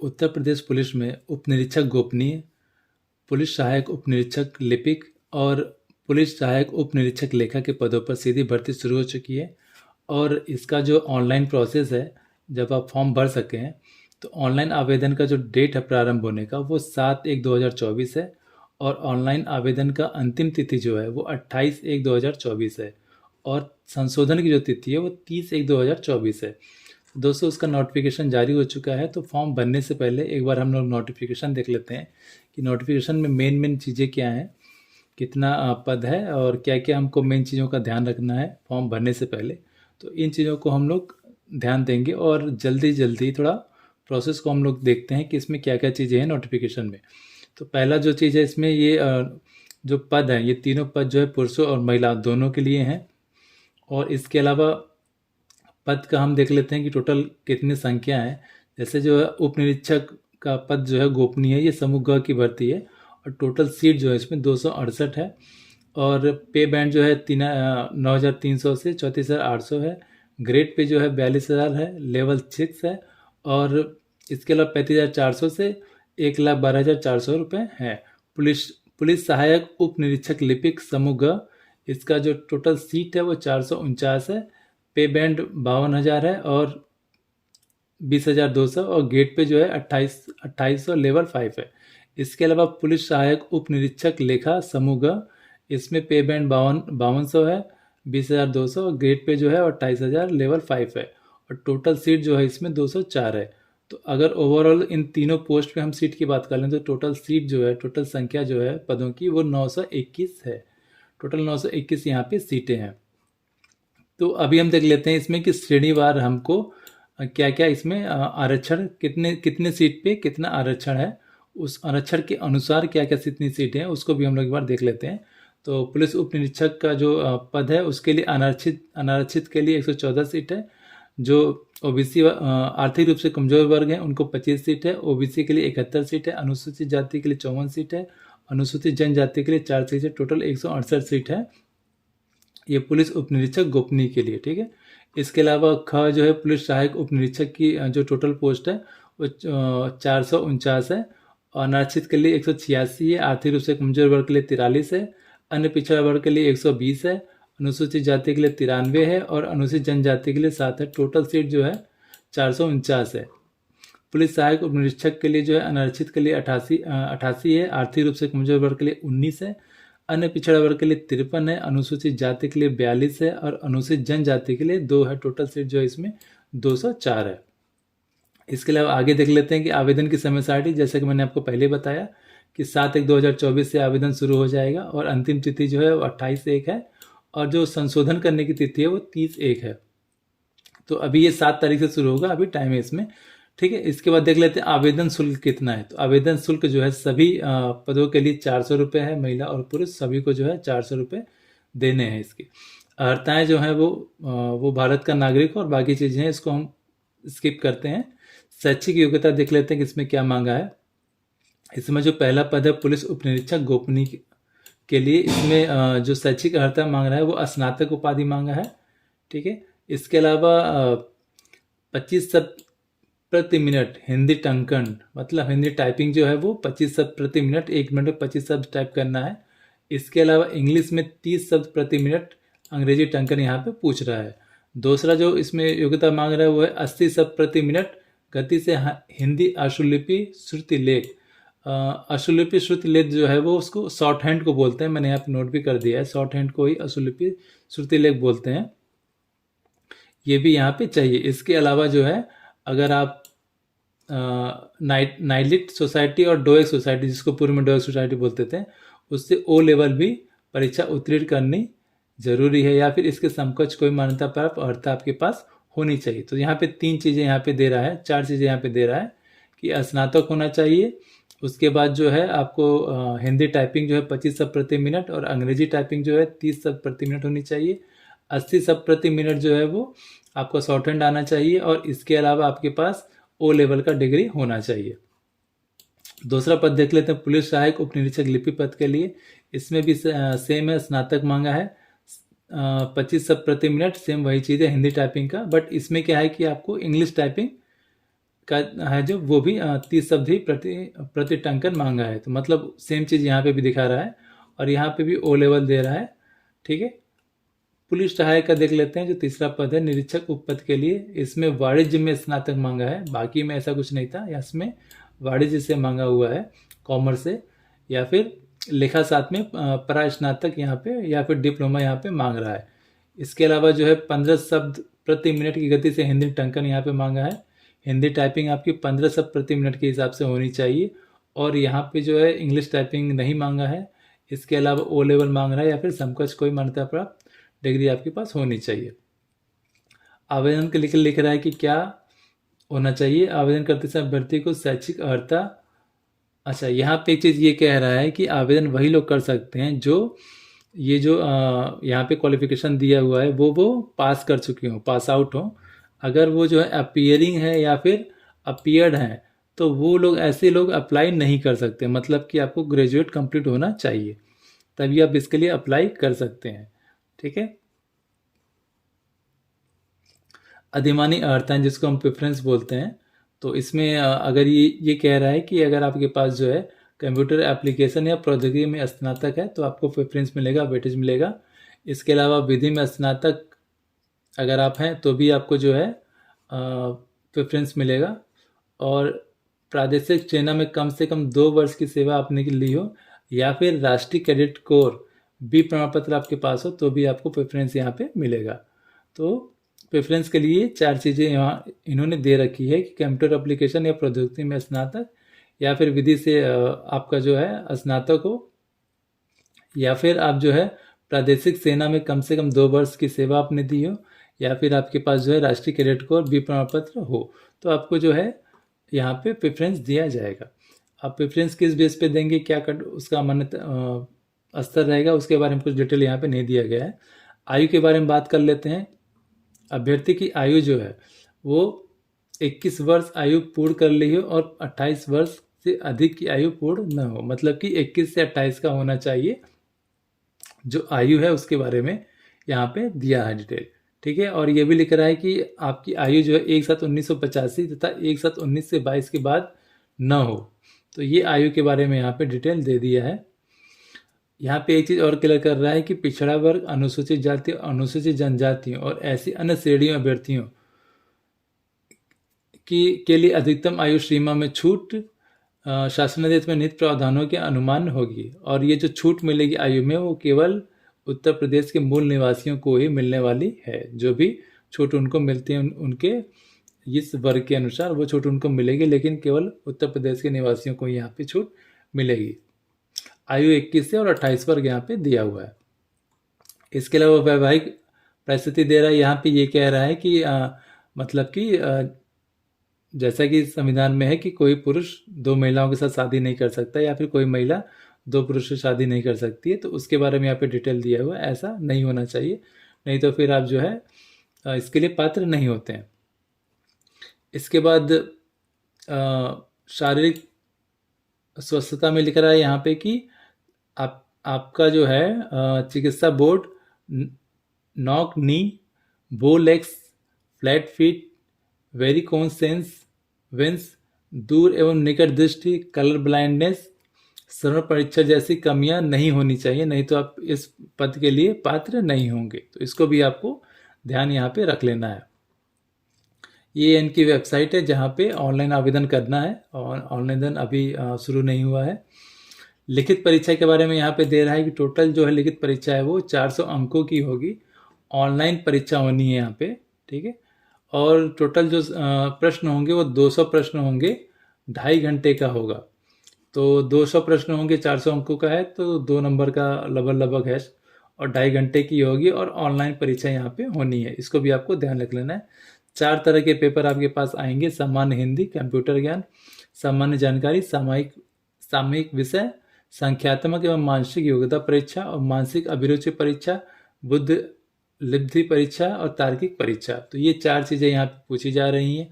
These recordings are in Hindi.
उत्तर प्रदेश पुलिस में उप निरीक्षक गोपनीय, पुलिस सहायक उप निरीक्षक लिपिक और पुलिस सहायक उप निरीक्षक लेखा के पदों पर सीधी भर्ती शुरू हो चुकी है। और इसका जो ऑनलाइन प्रोसेस है, जब आप फॉर्म भर सकें हैं तो ऑनलाइन आवेदन का जो डेट है प्रारंभ होने का वो 7/1/2024 है। और ऑनलाइन आवेदन का अंतिम तिथि जो है वो 28/1/2024 है। और संशोधन की जो तिथि है वो 30/1/2024 है। दोस्तों, उसका नोटिफिकेशन जारी हो चुका है, तो फॉर्म भरने से पहले एक बार हम लोग नोटिफिकेशन देख लेते हैं कि नोटिफिकेशन में मेन चीज़ें क्या हैं, कितना पद है और क्या क्या हमको मेन चीज़ों का ध्यान रखना है फॉर्म भरने से पहले। तो इन चीज़ों को हम लोग ध्यान देंगे और जल्दी थोड़ा प्रोसेस को हम लोग देखते हैं कि इसमें क्या क्या चीज़ें हैं नोटिफिकेशन में। तो पहला जो चीज़ है इसमें ये जो पद है, ये तीनों पद जो है पुरुषों और महिला दोनों के लिए हैं। और इसके अलावा पद का हम देख लेते हैं कि टोटल कितनी संख्या है। जैसे जो है उप निरीक्षक का पद जो है गोपनीय है, ये समूह ग की भर्ती है और टोटल सीट जो है इसमें 268 है। और पे बैंड जो है 9,300 से 34,800 है। ग्रेड पे जो है 42,000 है। लेवल 6 है। और इसके अलावा 35,400 से 1,12,400 रुपये है। पुलिस पुलिस सहायक उप निरीक्षक लिपिक समूह ग, इसका जो टोटल सीट है वो 449 है। पे बैंड 52,000 है और 20,200 और गेट पे जो है 2800 लेवल 5 है। इसके अलावा पुलिस सहायक उप निरीक्षक लेखा समूह ग, इसमें पे बैंड 5200 है, 20,200 और गेट पे जो है 28,000 लेवल 5 है। और टोटल सीट जो है इसमें 204 है। तो अगर ओवरऑल इन तीनों पोस्ट पे हम सीट की बात कर लें तो टोटल सीट जो है, टोटल संख्या जो है पदों की वो 921 है। टोटल 921 यहाँ पे सीटें हैं। तो अभी हम देख लेते हैं इसमें कि श्रेणीवार हमको क्या क्या इसमें आरक्षण, कितने कितने सीट पे कितना आरक्षण है, उस आरक्षण के अनुसार क्या क्या कितनी सीटें हैं उसको भी हम लोग एक बार देख लेते हैं। तो पुलिस उप निरीक्षक का जो पद है उसके लिए अनारक्षित के लिए 114 सीट है। जो ओबीसी आर्थिक रूप से कमजोर वर्ग हैं उनको 25 सीट है। ओबीसी के लिए 71 सीट है। अनुसूचित जाति के लिए 54 सीट है। अनुसूचित जनजाति के लिए 4 सीट है। टोटल 168 सीट है ये पुलिस उप निरीक्षक गोपनीय के लिए। ठीक है। इसके अलावा ख जो है पुलिस सहायक उप निरीक्षक की जो टोटल पोस्ट है वो 449 है। और अनारक्षित के लिए 186 है। आर्थिक रूप से कमजोर वर्ग के लिए 43 है। अन्य पिछड़ा वर्ग के लिए 120 है। अनुसूचित जाति के लिए 93 है और अनुसूचित जनजाति के लिए 7 है। टोटल सीट जो है 449 है। पुलिस सहायक उप निरीक्षक के लिए जो है अनारक्षित के लिए 88 है। आर्थिक रूप से कमजोर वर्ग के लिए 19 है। अन्य पिछड़ा वर्ग के लिए 53 है। अनुसूचित जाति के लिए 42 है और अनुसूचित जनजाति के लिए 2 है। टोटल सीट जो है इसमें 204 है। इसके अलावा आगे देख लेते हैं कि आवेदन की समय सारणी, जैसे कि मैंने आपको पहले बताया कि 7/1/2024 से आवेदन शुरू हो जाएगा और अंतिम तिथि जो है वो 28/1 है। और जो संशोधन करने की तिथि है वो 30/1 है। तो अभी ये 7 तारीख से शुरू होगा, अभी टाइम है इसमें। ठीक है। इसके बाद देख लेते हैं आवेदन शुल्क कितना है। तो आवेदन शुल्क जो है सभी पदों के लिए 400 रुपये है। महिला और पुरुष सभी को जो है 400 रुपये देने हैं। इसकी अर्हताएँ जो हैं वो भारत का नागरिक और बाकी चीज़ें हैं, इसको हम स्किप करते हैं। शैक्षिक योग्यता देख लेते हैं कि इसमें क्या मांगा है। इसमें जो पहला पद है पुलिस उप निरीक्षक गोपनीय के लिए, इसमें जो शैक्षिक अर्हता मांग रहा है वो स्नातक उपाधि मांगा है। ठीक है। इसके अलावा 25 शब्द प्रति मिनट हिंदी टंकन, मतलब हिंदी टाइपिंग जो है वो 25 शब्द प्रति मिनट, 1 मिनट में 25 शब्द टाइप करना है। इसके अलावा इंग्लिश में 30 शब्द प्रति मिनट अंग्रेजी टंकन यहाँ पे पूछ रहा है। दूसरा जो इसमें योग्यता मांग रहा है वो है 80 शब्द प्रति मिनट गति से हिंदी अश्रुलिपि श्रुति लेख। अश्रुलिपि श्रुति लेख जो है वो उसको शॉर्ट हैंड को बोलते हैं। मैंने यहाँ पे नोट भी कर दिया है, शॉर्ट हैंड को ही अश्रुलिपि श्रुति लेख बोलते हैं। ये भी यहाँ पे चाहिए। इसके अलावा जो है अगर आप नाइलिट सोसाइटी और डोएक सोसाइटी, जिसको पूर्व में डोएक सोसाइटी बोलते थे, उससे ओ लेवल भी परीक्षा उत्तीर्ण करनी जरूरी है या फिर इसके समकक्ष कोई मान्यता प्राप्त अर्हता आपके पास होनी चाहिए। तो यहाँ पे 3 चीज़ें यहाँ पे दे रहा है, 4 चीज़ें यहाँ पे दे रहा है कि स्नातक होना चाहिए। उसके बाद जो है आपको हिंदी टाइपिंग जो है 25 शब्द प्रति मिनट और अंग्रेजी टाइपिंग जो है 30 शब्द प्रति मिनट होनी चाहिए। 80 शब्द प्रति मिनट जो है वो आपको शॉर्ट हैंड आना चाहिए और इसके अलावा आपके पास ओ लेवल का डिग्री होना चाहिए। दूसरा पद देख लेते हैं पुलिस सहायक उप निरीक्षक लिपि पद के लिए। इसमें भी सेम है, स्नातक मांगा है। 25 शब्द प्रति मिनट, सेम वही चीज़ है हिंदी टाइपिंग का, बट इसमें क्या है कि आपको इंग्लिश टाइपिंग का है जो, वो भी 30 अवधि प्रति प्रति टंकन मांगा है। तो मतलब सेम चीज़ यहाँ पे भी दिखा रहा है, और यहाँ पे भी ओ लेवल दे रहा है। ठीक है। पुलिस सहायक का देख लेते हैं, जो तीसरा पद है निरीक्षक उपपद के लिए। इसमें वाणिज्य में स्नातक मांगा है, बाकी में ऐसा कुछ नहीं था। इसमें वाणिज्य से मांगा हुआ है, कॉमर्स से, या फिर लेखा साथ में परास्नातक यहाँ पे, या फिर डिप्लोमा यहाँ पे मांग रहा है। इसके अलावा जो है 15 शब्द प्रति मिनट की गति से हिंदी टंकन यहाँ पे मांगा है। हिंदी टाइपिंग आपकी 15 शब्द प्रति मिनट के हिसाब से होनी चाहिए। और यहाँ पे जो है इंग्लिश टाइपिंग नहीं मांगा है। इसके अलावा ओ लेवल मांग रहा है, या फिर समकक्ष कोई मान्यता प्राप्त डिग्री आपके पास होनी चाहिए। आवेदन के लिख रहा है कि क्या होना चाहिए। आवेदन करते समय अभ्यर्थी को शैक्षिक अर्हता, अच्छा यहाँ पे एक चीज़ ये कह रहा है कि आवेदन वही लोग कर सकते हैं जो ये जो यहाँ पे क्वालिफिकेशन दिया हुआ है वो पास कर चुके हों, पास आउट हों। अगर वो जो है अपीयरिंग है या फिर अपीयर्ड हैं, तो वो लोग, ऐसे लोग अप्लाई नहीं कर सकते। मतलब कि आपको ग्रेजुएट कंप्लीट होना चाहिए, तभी आप इसके लिए अप्लाई कर सकते हैं। ठीक है। अधिमानी अर्हताएं, जिसको हम प्रेफरेंस बोलते हैं, तो इसमें अगर ये कह रहा है कि अगर आपके पास जो है कंप्यूटर एप्लीकेशन या प्रौद्योगिकी में स्नातक है, तो आपको प्रेफरेंस मिलेगा, वेटेज मिलेगा। इसके अलावा विधि में स्नातक अगर आप हैं, तो भी आपको जो है प्रेफरेंस मिलेगा। और प्रादेशिक सेना में कम से कम 2 वर्ष की सेवा आपने ली हो, या फिर राष्ट्रीय कैडेट कोर बी प्रमाण पत्र आपके पास हो, तो भी आपको प्रेफरेंस यहाँ पे मिलेगा। तो प्रेफरेंस के लिए 4 चीज़ें यहाँ इन्होंने दे रखी है कि कंप्यूटर एप्लीकेशन या प्रौद्योगिकी में स्नातक, या फिर विधि से आपका जो है स्नातक हो, या फिर आप जो है प्रादेशिक सेना में कम से कम 2 वर्ष की सेवा आपने दी हो, या फिर आपके पास जो है राष्ट्रीय कैडेट कोर बी प्रमाण पत्र हो, तो आपको जो है यहाँ पे प्रेफरेंस दिया जाएगा। आप प्रेफरेंस किस बेस पे देंगे, क्या उसका मान्यता स्तर रहेगा, उसके बारे में कुछ डिटेल यहाँ पे नहीं दिया गया है। आयु के बारे में बात कर लेते हैं। अभ्यर्थी की आयु जो है वो 21 वर्ष आयु पूर्ण कर ली हो, और 28 वर्ष से अधिक की आयु पूर्ण न हो। मतलब कि 21 से 28 का होना चाहिए। जो आयु है उसके बारे में यहाँ पे दिया है डिटेल। ठीक है। और ये भी लिख रहा है कि आपकी आयु जो है 1/7/1985 तथा 1/7/19 से 22 के बाद न हो। तो ये आयु के बारे में यहाँ पे डिटेल दे दिया है। यहाँ पे एक चीज़ और क्लियर कर रहा है कि पिछड़ा वर्ग, अनुसूचित जाति, अनुसूचित जनजातियों और ऐसी अन्य श्रेणियों अभ्यर्थियों के लिए अधिकतम आयु सीमा में छूट शासनादेश में निहित प्रावधानों के अनुमान होगी। और ये जो छूट मिलेगी आयु में, वो केवल उत्तर प्रदेश के मूल निवासियों को ही मिलने वाली है। जो भी छूट उनको मिलती है उनके इस वर्ग के अनुसार वो छूट उनको मिलेगी, लेकिन केवल उत्तर प्रदेश के निवासियों को यहाँ पे छूट मिलेगी। आयु 21 से और 28 वर्ग यहाँ पे दिया हुआ है। इसके अलावा वैवाहिक परिस्थिति दे रहा है। यहाँ पे ये कह रहा है कि मतलब कि जैसा कि संविधान में है कि कोई पुरुष 2 महिलाओं के साथ शादी नहीं कर सकता, या फिर कोई महिला 2 पुरुष से शादी नहीं कर सकती है, तो उसके बारे में यहाँ पे डिटेल दिया हुआ है। ऐसा नहीं होना चाहिए, नहीं तो फिर आप जो है इसके लिए पात्र नहीं होते हैं। इसके बाद शारीरिक स्वस्थता में लिख रहा है यहाँ पे कि आपका जो है चिकित्सा board knock knee, bow legs, flat feet, varicose veins, दूर एवं निकट दृष्टि, कलर ब्लाइंडनेस, श्रवण परीक्षा जैसी कमियां नहीं होनी चाहिए, नहीं तो आप इस पद के लिए पात्र नहीं होंगे। तो इसको भी आपको ध्यान यहाँ पे रख लेना है। ये इनकी वेबसाइट है जहाँ पे ऑनलाइन आवेदन करना है, और ऑनलाइन अभी शुरू नहीं हुआ है। लिखित परीक्षा के बारे में यहाँ पे दे रहा है कि टोटल जो है लिखित परीक्षा है वो 400 अंकों की होगी। ऑनलाइन परीक्षा होनी है यहाँ पे। ठीक है। और टोटल जो प्रश्न होंगे वो 200 प्रश्न होंगे, 2.5 घंटे का होगा। तो 200 प्रश्न होंगे, 400 अंकों का है, तो 2 नंबर का लगभग है, और 2.5 घंटे की होगी। और ऑनलाइन परीक्षा यहाँ पे होनी है, इसको भी आपको ध्यान रख लेना है। 4 तरह के पेपर आपके पास आएंगे: सामान्य हिंदी, कंप्यूटर ज्ञान, सामान्य जानकारी, सामयिक विषय, संख्यात्मक एवं मानसिक योग्यता परीक्षा, और मानसिक अभिरुचि परीक्षा, बुद्ध लिप्ति परीक्षा और तार्किक परीक्षा। तो ये 4 चीज़ें यहाँ पे पूछी जा रही हैं।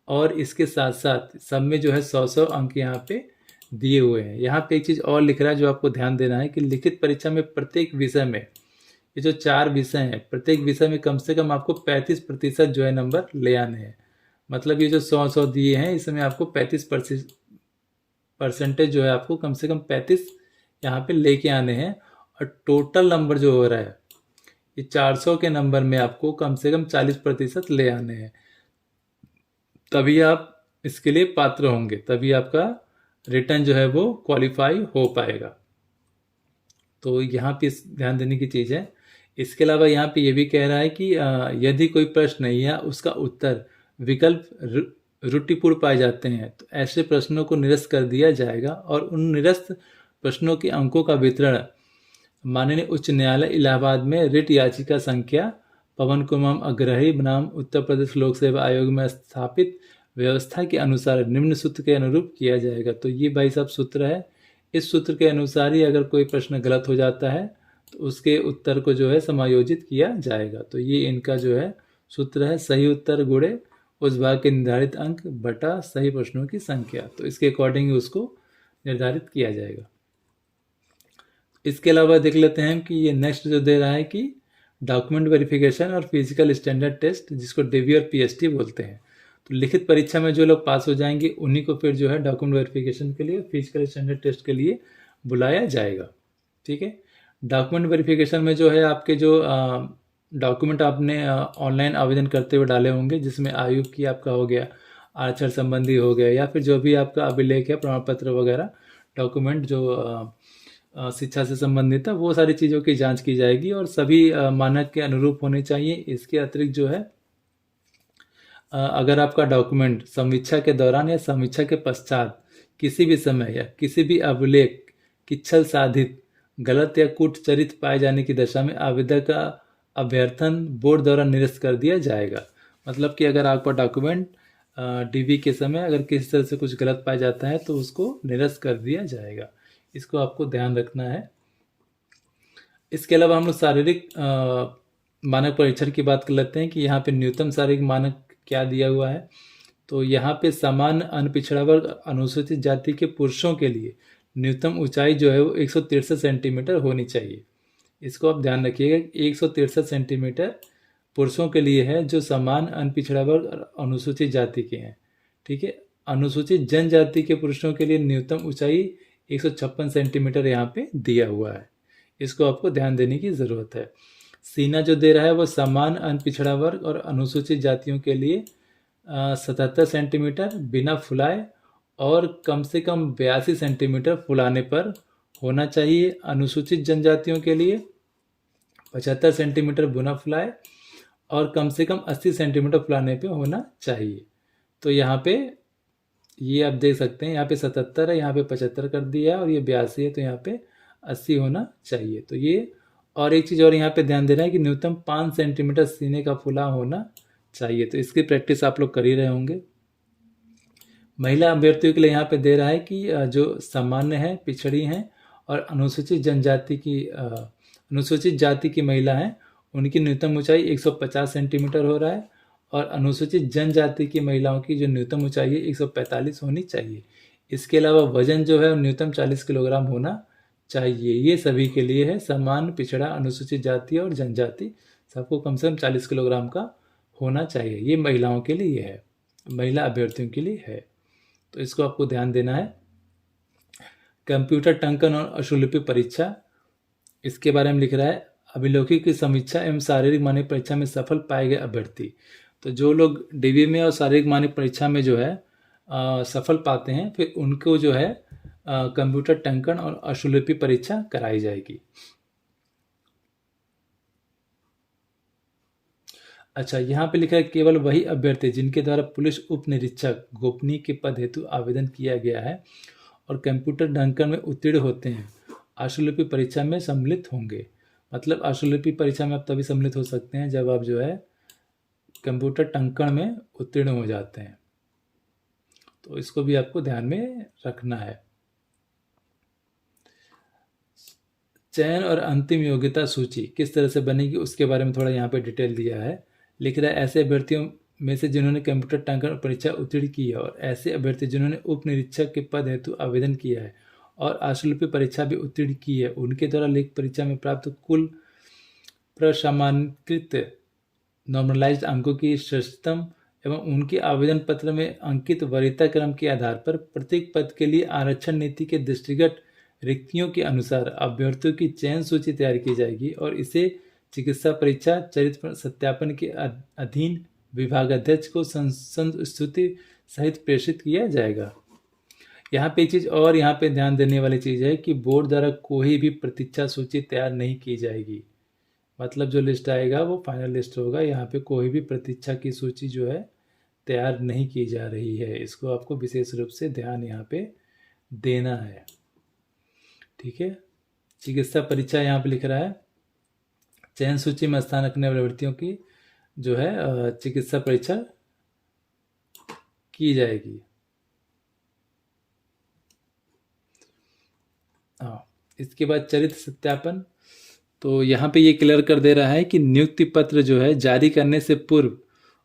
और इसके साथ साथ सब में जो है 100 अंक यहाँ पे दिए हुए हैं। यहाँ पे एक चीज़ और लिख रहा है जो आपको ध्यान देना है कि लिखित परीक्षा में प्रत्येक विषय में, ये जो 4 विषय हैं, प्रत्येक विषय में कम से कम आपको 35% जो है नंबर ले आने हैं। मतलब ये जो 100 दिए हैं इसमें आपको 35% जो है आपको कम से कम 35 यहाँ पे लेके आने हैं। और टोटल नंबर जो हो रहा है ये 400 के नंबर में आपको कम से कम 40% ले आने हैं, तभी आप इसके लिए पात्र होंगे, तभी आपका रिटर्न जो है वो क्वालिफाई हो पाएगा। तो यहाँ पे ध्यान देने की चीज़ है। इसके अलावा यहाँ पे ये भी कह रहा है कि यदि कोई प्रश्न या उसका उत्तर विकल्प त्रुटिपूर्ण पाए जाते हैं तो ऐसे प्रश्नों को निरस्त कर दिया जाएगा और उन निरस्त प्रश्नों के अंकों का वितरण माननीय उच्च न्यायालय इलाहाबाद में रिट याचिका संख्या पवन कुमार अग्रही बनाम उत्तर प्रदेश लोक सेवा आयोग में स्थापित व्यवस्था के अनुसार निम्न सूत्र के अनुरूप किया जाएगा। तो ये भाई साहब सूत्र है, इस सूत्र के अनुसार ही अगर कोई प्रश्न गलत हो जाता है तो उसके उत्तर को जो है समायोजित किया जाएगा। तो ये इनका जो है सूत्र है, सही उत्तर गुणे उस भाग के निर्धारित अंक बटा सही प्रश्नों की संख्या। तो इसके अकॉर्डिंग उसको निर्धारित किया जाएगा। इसके अलावा देख लेते हैं कि ये नेक्स्ट जो दे रहा है कि डॉक्यूमेंट वेरिफिकेशन और फिजिकल स्टैंडर्ड टेस्ट, जिसको डीवी और पीएसटी बोलते हैं। तो लिखित परीक्षा में जो लोग पास हो जाएंगे उन्हीं को फिर जो है डॉक्यूमेंट वेरिफिकेशन के लिए, फिजिकल स्टैंडर्ड टेस्ट के लिए बुलाया जाएगा। ठीक है। डॉक्यूमेंट वेरिफिकेशन में जो है आपके जो डॉक्यूमेंट आपने ऑनलाइन आवेदन करते हुए डाले होंगे, जिसमें आयु की आपका हो गया, आचरण संबंधी हो गया, या फिर जो भी आपका अभिलेख है, प्रमाण पत्र वगैरह डॉक्यूमेंट जो शिक्षा से संबंधित है, वो सारी चीज़ों की जांच की जाएगी और सभी मानक के अनुरूप होने चाहिए। इसके अतिरिक्त जो है अगर आपका डॉक्यूमेंट समीक्षा के दौरान या समीक्षा के पश्चात किसी भी समय या किसी भी अभिलेख की छल साधित, गलत या कूटचरित पाए जाने की दशा में आवेदक का अभ्यर्थन बोर्ड द्वारा निरस्त कर दिया जाएगा। मतलब कि अगर आपका डॉक्यूमेंट डीवी के समय अगर किसी तरह से कुछ गलत पाया जाता है तो उसको निरस्त कर दिया जाएगा। इसको आपको ध्यान रखना है। इसके अलावा हम लोग शारीरिक मानक परीक्षण की बात कर लेते हैं कि यहाँ पे न्यूनतम शारीरिक मानक क्या दिया हुआ है। तो यहाँ पे समान अनपिछड़ा वर्ग अनुसूचित जाति के पुरुषों के लिए न्यूनतम ऊंचाई जो है वो 163 सेंटीमीटर होनी चाहिए। इसको आप ध्यान रखिएगा, 163 सेंटीमीटर पुरुषों के लिए है जो समान अनपिछड़ा वर्ग और अनुसूचित जाति के हैं। ठीक है। अनुसूचित जनजाति के पुरुषों के लिए न्यूनतम ऊंचाई 156 सेंटीमीटर यहाँ पे दिया हुआ है। इसको आपको ध्यान देने की ज़रूरत है। सीना जो दे रहा है वो समान अनपिछड़ा वर्ग और अनुसूचित जातियों के लिए 77 सेंटीमीटर बिना फुलाए और कम से कम 82 सेंटीमीटर फुलाने पर होना चाहिए। अनुसूचित जनजातियों के लिए 75 सेंटीमीटर बिना फुलाए और कम से कम 80 सेंटीमीटर फुलाने पे होना चाहिए। तो यहाँ पे ये आप देख सकते हैं, यहाँ पे 77 है, यहाँ पे 75 कर दिया है और ये 82 है, तो यहाँ पे 80 होना चाहिए। तो ये और एक चीज़ और यहाँ पे ध्यान देना है कि न्यूनतम 5 सेंटीमीटर सीने का फुला होना चाहिए। तो इसकी प्रैक्टिस आप लोग कर ही रहे होंगे। महिला अभ्यर्थियों के लिए यहाँ पे दे रहा है कि जो सामान्य है, पिछड़ी हैं और अनुसूचित जनजाति की अनुसूचित जाति की महिला हैं, उनकी न्यूनतम ऊंचाई 150 सेंटीमीटर हो रहा है और अनुसूचित जनजाति की महिलाओं की जो न्यूनतम ऊंचाई है 145 होनी चाहिए। इसके अलावा वजन जो है न्यूनतम 40 किलोग्राम होना चाहिए। ये सभी के लिए है, समान, पिछड़ा, अनुसूचित जाति और जनजाति, सबको कम से कम 40 किलोग्राम का होना चाहिए। ये महिलाओं के लिए है, महिला अभ्यर्थियों के लिए है, तो इसको आपको ध्यान देना है। कंप्यूटर टंकन और अशुलिपि परीक्षा, इसके बारे में लिख रहा है अभिलेखों की समीक्षा एवं शारीरिक मानक परीक्षा में सफल पाए गए अभ्यर्थी। तो जो लोग डीवी में और शारीरिक मानक परीक्षा में जो है सफल पाते हैं, फिर उनको जो है कंप्यूटर टंकन और अशुलिपि परीक्षा कराई जाएगी। अच्छा, यहाँ पे लिखा है केवल वही अभ्यर्थी जिनके द्वारा पुलिस उप निरीक्षक गोपनीय के पद हेतु आवेदन किया गया है और कंप्यूटर टंकन में उत्तीर्ण होते हैं अशुलिपि परीक्षा में सम्मिलित होंगे। मतलब अशुलिपि परीक्षा में आप तभी सम्मिलित हो सकते हैं जब आप जो है कंप्यूटर टंकन में उत्तीर्ण हो जाते हैं। तो इसको भी आपको ध्यान में रखना है। चयन और अंतिम योग्यता सूची किस तरह से बनेगी उसके बारे में थोड़ा यहाँ पे डिटेल दिया है। लिख रहा है ऐसे अभ्यर्थियों में से जिन्होंने कंप्यूटर टंकन परीक्षा उत्तीर्ण की है और ऐसे अभ्यर्थी जिन्होंने उप निरीक्षक के पद हेतु आवेदन किया है और अशुलिपि परीक्षा भी उत्तीर्ण की है, उनके द्वारा लिखित परीक्षा में प्राप्त कुल प्रसामान्यकृत नॉर्मलाइज्ड अंकों की श्रेष्ठतम एवं उनके आवेदन पत्र में अंकित वरीयता क्रम के आधार पर प्रत्येक पद के लिए आरक्षण नीति के दृष्टिगत रिक्तियों के अनुसार अभ्यर्थियों की चयन सूची तैयार की जाएगी और इसे चिकित्सा परीक्षा चरित्र सत्यापन के अधीन विभागाध्यक्ष को स्तुति सहित प्रेषित किया जाएगा। यहाँ पे चीज़ और यहाँ पे ध्यान देने वाली चीज़ है कि बोर्ड द्वारा कोई भी प्रतीक्षा सूची तैयार नहीं की जाएगी। मतलब जो लिस्ट आएगा वो फाइनल लिस्ट होगा। यहाँ पे कोई भी प्रतीक्षा की सूची जो है तैयार नहीं की जा रही है। इसको आपको विशेष रूप से ध्यान यहाँ पे देना है। ठीक है। चिकित्सा परीक्षा यहाँ पे लिख रहा है चयन सूची में स्थान रखने वाले अभ्यर्थियों की जो है चिकित्सा परीक्षा की जाएगी। हाँ, इसके बाद चरित्र सत्यापन, तो यहाँ पे ये क्लियर कर दे रहा है कि नियुक्ति पत्र जो है जारी करने से पूर्व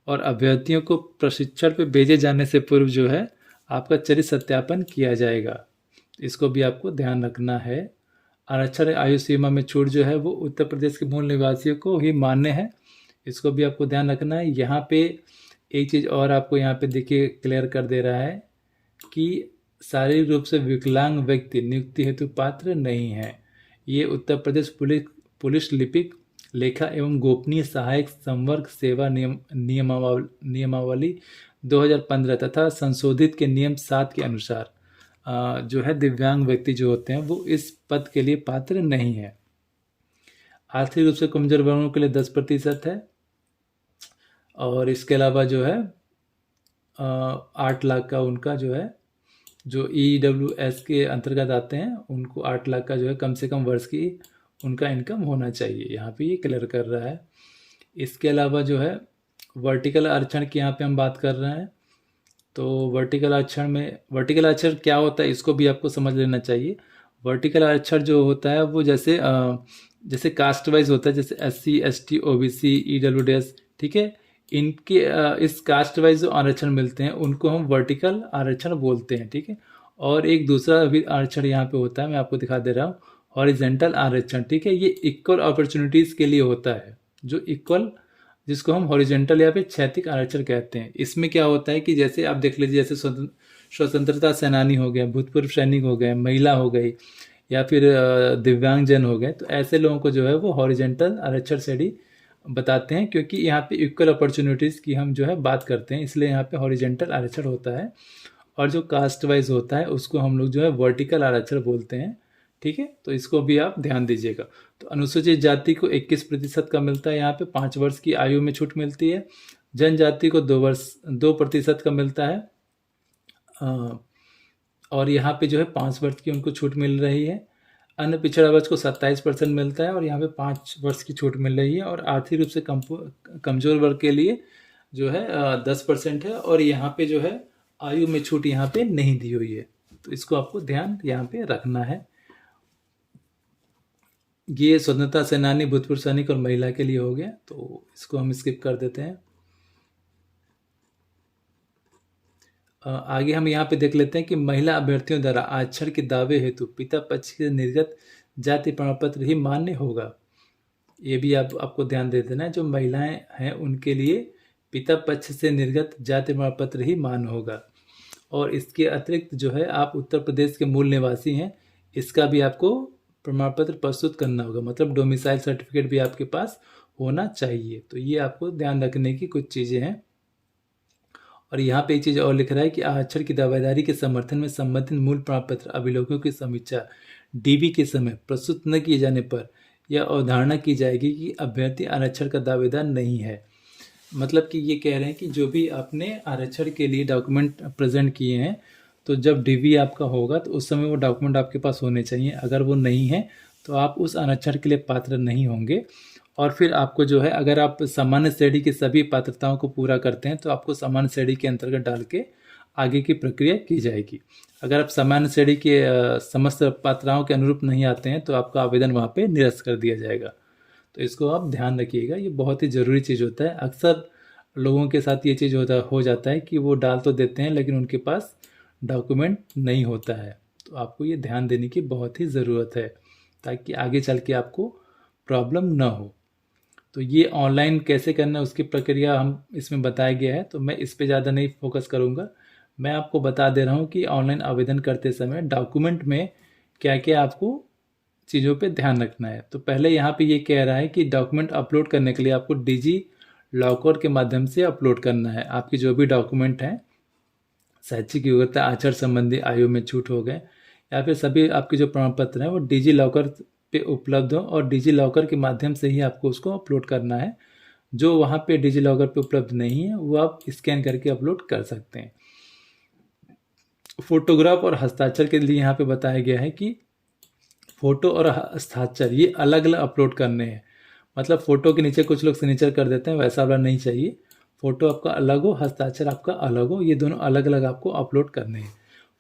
और अभ्यर्थियों को प्रशिक्षण पे भेजे जाने से पूर्व जो है आपका चरित्र सत्यापन किया जाएगा। इसको भी आपको ध्यान रखना है। आरक्षण आयु सीमा में छूट जो है वो उत्तर प्रदेश के मूल निवासियों को ही मान्य है। इसको भी आपको ध्यान रखना है। यहाँ पे एक चीज़ और आपको यहाँ पे देखिए क्लियर कर दे रहा है कि शारीरिक रूप से विकलांग व्यक्ति नियुक्ति हेतु पात्र नहीं है। ये उत्तर प्रदेश पुलिस लिपिक लेखा एवं गोपनीय सहायक संवर्ग सेवा नियमावली 2015 तथा संशोधित के नियम 7 के अनुसार जो है दिव्यांग व्यक्ति जो होते हैं वो इस पद के लिए पात्र नहीं है। आर्थिक रूप से कमजोर वर्गों के लिए 10% है और इसके अलावा जो है 8 लाख का उनका जो है जो EWS के अंतर्गत आते हैं उनको 8 लाख का जो है कम से कम वर्ष की उनका इनकम होना चाहिए। यहाँ पे ये क्लियर कर रहा है। इसके अलावा जो है वर्टिकल आरक्षण की यहाँ पे हम बात कर रहे हैं। तो वर्टिकल आरक्षण क्या होता है इसको भी आपको समझ लेना चाहिए। वर्टिकल आरक्षण जो होता है वो जैसे कास्ट वाइज होता है, जैसे SC ST OBC EWS, ठीक है। इनके इस कास्ट वाइज जो आरक्षण मिलते हैं उनको हम वर्टिकल आरक्षण बोलते हैं, ठीक है। और एक दूसरा भी आरक्षण यहाँ पे होता है, मैं आपको दिखा दे रहा हूँ, हॉरिजेंटल आरक्षण, ठीक है। ये इक्वल अपॉर्चुनिटीज के लिए होता है, जो इक्वल जिसको हम हॉरिजेंटल या फिर क्षैतिज आरक्षण कहते हैं। इसमें क्या होता है कि जैसे आप देख लीजिए, जैसे स्वतंत्रता सेनानी हो गए, भूतपूर्व सैनिक हो गए, महिला हो गई या फिर दिव्यांगजन हो गए, तो ऐसे लोगों को जो है वो हॉरिजेंटल आरक्षण श्रेणी बताते हैं, क्योंकि यहाँ पे इक्वल अपॉर्चुनिटीज़ की हम जो है बात करते हैं, इसलिए यहाँ पे हॉरिजेंटल आरक्षण होता है। और जो कास्ट वाइज होता है उसको हम लोग जो है वर्टिकल आरक्षण बोलते हैं, ठीक है। तो इसको भी आप ध्यान दीजिएगा। तो अनुसूचित जाति को 21% का मिलता है, यहाँ पे 5 वर्ष की आयु में छूट मिलती है। जनजाति को 2% का मिलता है और यहाँ पे जो है 5 वर्ष की उनको छूट मिल रही है। अन्य पिछड़ा वर्ग को 27% मिलता है और यहाँ पे 5 वर्ष की छूट मिल रही है। और आर्थिक रूप से कमजोर वर्ग के लिए जो है 10% है और यहाँ पे जो है आयु में छूट यहाँ पे नहीं दी हुई है। तो इसको आपको ध्यान यहाँ पे रखना है। ये स्वतंत्रता सेनानी, भूतपूर्व सैनिक और महिला के लिए हो गया, तो इसको हम स्किप कर देते हैं। आगे हम यहाँ पे देख लेते हैं कि महिला अभ्यर्थियों द्वारा आरक्षण के दावे हेतु पिता पक्ष के निर्गत जाति प्रमाण पत्र ही मान्य होगा। ये भी आपको ध्यान दे देना है। जो महिलाएं हैं उनके लिए पिता पक्ष से निर्गत जाति प्रमाण पत्र ही मान्य होगा। और इसके अतिरिक्त जो है आप उत्तर प्रदेश के मूल निवासी हैं, इसका भी आपको प्रमाण पत्र प्रस्तुत करना होगा, मतलब डोमिसाइल सर्टिफिकेट भी आपके पास होना चाहिए। तो ये आपको ध्यान रखने की कुछ चीज़ें हैं। और यहाँ पे एक चीज़ और लिख रहा है कि आरक्षण की दावेदारी के समर्थन में संबंधित मूल प्रमाण पत्र अभिलेखों की समीक्षा DB के समय प्रस्तुत न किए जाने पर यह अवधारणा की जाएगी कि अभ्यर्थी आरक्षण का दावेदार नहीं है। मतलब कि ये कह रहे हैं कि जो भी आपने आरक्षण के लिए डॉक्यूमेंट प्रेजेंट किए हैं, तो जब DB आपका होगा तो उस समय वो डॉक्यूमेंट आपके पास होने चाहिए। अगर वो नहीं है तो आप उस आरक्षण के लिए पात्र नहीं होंगे। और फिर आपको जो है, अगर आप सामान्य श्रेणी की सभी पात्रताओं को पूरा करते हैं तो आपको सामान्य श्रेणी के अंतर्गत डाल के आगे की प्रक्रिया की जाएगी। अगर आप सामान्य श्रेणी के समस्त पात्रताओं के अनुरूप नहीं आते हैं तो आपका आवेदन वहाँ पे निरस्त कर दिया जाएगा। तो इसको आप ध्यान रखिएगा, ये बहुत ही ज़रूरी चीज़ होता है। अक्सर लोगों के साथ ये चीज़ हो जाता है कि वो डाल तो देते हैं लेकिन उनके पास डॉक्यूमेंट नहीं होता है। तो आपको ये ध्यान देने की बहुत ही ज़रूरत है ताकि आगे चल के आपको प्रॉब्लम ना हो। तो ये ऑनलाइन कैसे करना है उसकी प्रक्रिया हम इसमें बताया गया है, तो मैं इस पे ज़्यादा नहीं फोकस करूँगा। मैं आपको बता दे रहा हूँ कि ऑनलाइन आवेदन करते समय डॉक्यूमेंट में क्या क्या आपको चीज़ों पे ध्यान रखना है। तो पहले यहाँ पे ये कह रहा है कि डॉक्यूमेंट अपलोड करने के लिए आपको डिजी लॉकर के माध्यम से अपलोड करना है। आपकी जो भी डॉक्यूमेंट हैं, शैक्षिक योग्यता, आचार संबंधी, आयु में छूट हो गए, या फिर सभी आपके जो प्रमाण पत्र हैं वो डिजी लॉकर पे उपलब्ध हो, और डिजी लॉकर के माध्यम से ही आपको उसको अपलोड करना है। जो वहाँ पे डिजी लॉकर पे उपलब्ध नहीं है वो आप स्कैन करके अपलोड कर सकते हैं। फोटोग्राफ और हस्ताक्षर के लिए यहाँ पे बताया गया है कि फोटो और हस्ताक्षर ये अलग अलग अपलोड करने हैं। मतलब फोटो के नीचे कुछ लोग सिग्नेचर कर देते हैं, वैसा वाला नहीं चाहिए। फोटो आपका अलग हो, हस्ताक्षर आपका अलग हो, ये दोनों अलग अलग आपको अपलोड करने हैं।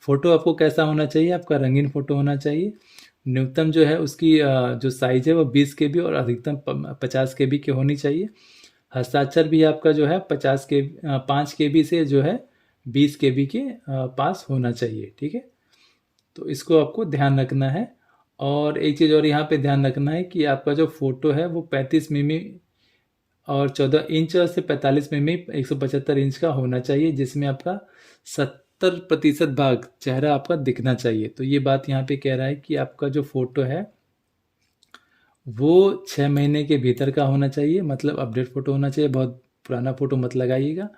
फोटो आपको कैसा होना चाहिए? आपका रंगीन फोटो होना चाहिए। न्यूनतम जो है उसकी जो साइज है वो 20 KB और अधिकतम 50 KB की होनी चाहिए। हस्ताक्षर भी आपका जो है 5 KB से जो है 20 KB के पास होना चाहिए। ठीक है, तो इसको आपको ध्यान रखना है। और एक चीज़ और यहाँ पे ध्यान रखना है कि आपका जो फोटो है वो 35 मिमी और 14 इंच से 45 मिमी 175 इंच का होना चाहिए, जिसमें आपका 70% भाग चेहरा आपका दिखना चाहिए। तो ये बात यहाँ पे कह रहा है कि आपका जो फोटो है वो 6 महीने के भीतर का होना चाहिए, मतलब अपडेट फोटो होना चाहिए, बहुत पुराना फोटो मत लगाइएगा।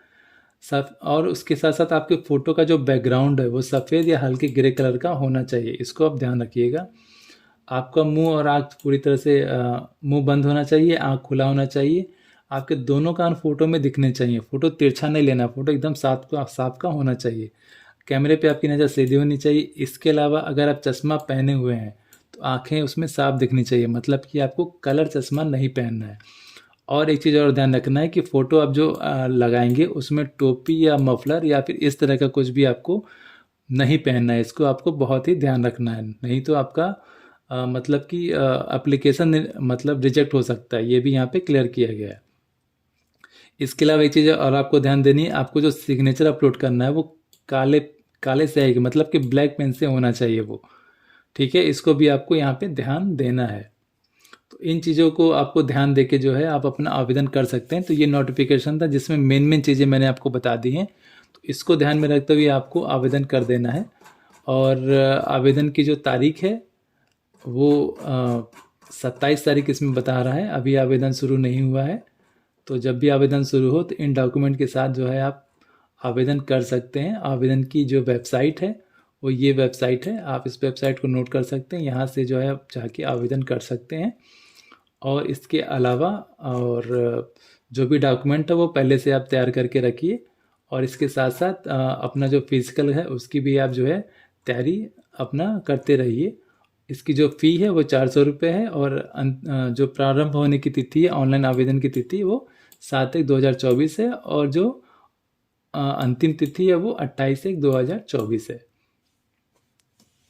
सब, और उसके साथ साथ आपके फ़ोटो का जो बैकग्राउंड है वो सफ़ेद या हल्के ग्रे कलर का होना चाहिए, इसको आप ध्यान रखिएगा। आपका मुंह और आँख पूरी तरह से मुंह बंद होना चाहिए, आँख खुला होना चाहिए। आपके दोनों कान फ़ोटो में दिखने चाहिए। फ़ोटो तिरछा नहीं लेना, फ़ोटो एकदम साफ का होना चाहिए। कैमरे पे आपकी नज़र सीधी होनी चाहिए। इसके अलावा अगर आप चश्मा पहने हुए हैं तो आँखें उसमें साफ दिखनी चाहिए, मतलब कि आपको कलर चश्मा नहीं पहनना है। और एक चीज़ और ध्यान रखना है कि फ़ोटो आप जो लगाएंगे उसमें टोपी या मफलर या फिर इस तरह का कुछ भी आपको नहीं पहनना है। इसको आपको बहुत ही ध्यान रखना है, नहीं तो आपका मतलब कि एप्लीकेशन मतलब रिजेक्ट हो सकता है। ये भी यहाँ पे क्लियर किया गया है। इसके अलावा एक चीज़ और आपको ध्यान देनी है, आपको जो सिग्नेचर अपलोड करना है वो काले काले स्याही के मतलब कि ब्लैक पेन से होना चाहिए वो। ठीक है, इसको भी आपको यहाँ पे ध्यान देना है। तो इन चीज़ों को आपको ध्यान दे के जो है आप अपना आवेदन कर सकते हैं। तो ये नोटिफिकेशन था जिसमें मेन चीज़ें मैंने आपको बता दी हैं, तो इसको ध्यान में रखते हुए आपको आवेदन कर देना है। और आवेदन की जो तारीख है वो 27 तारीख इसमें बता रहा है, अभी आवेदन शुरू नहीं हुआ है। तो जब भी आवेदन शुरू हो तो इन डॉक्यूमेंट के साथ जो है आप आवेदन कर सकते हैं। आवेदन की जो वेबसाइट है वो ये वेबसाइट है, आप इस वेबसाइट को नोट कर सकते हैं, यहाँ से जो है आप जाके आवेदन कर सकते हैं। और इसके अलावा और जो भी डॉक्यूमेंट है वो पहले से आप तैयार करके रखिए, और इसके साथ साथ अपना जो फिजिकल है उसकी भी आप जो है तैयारी अपना करते रहिए। इसकी जो फ़ी है वो 400 रुपये है, और जो प्रारंभ होने की तिथि है ऑनलाइन आवेदन की तिथि वो 7/1/2024 है, और जो अंतिम तिथि है वो 28/1/2024 है।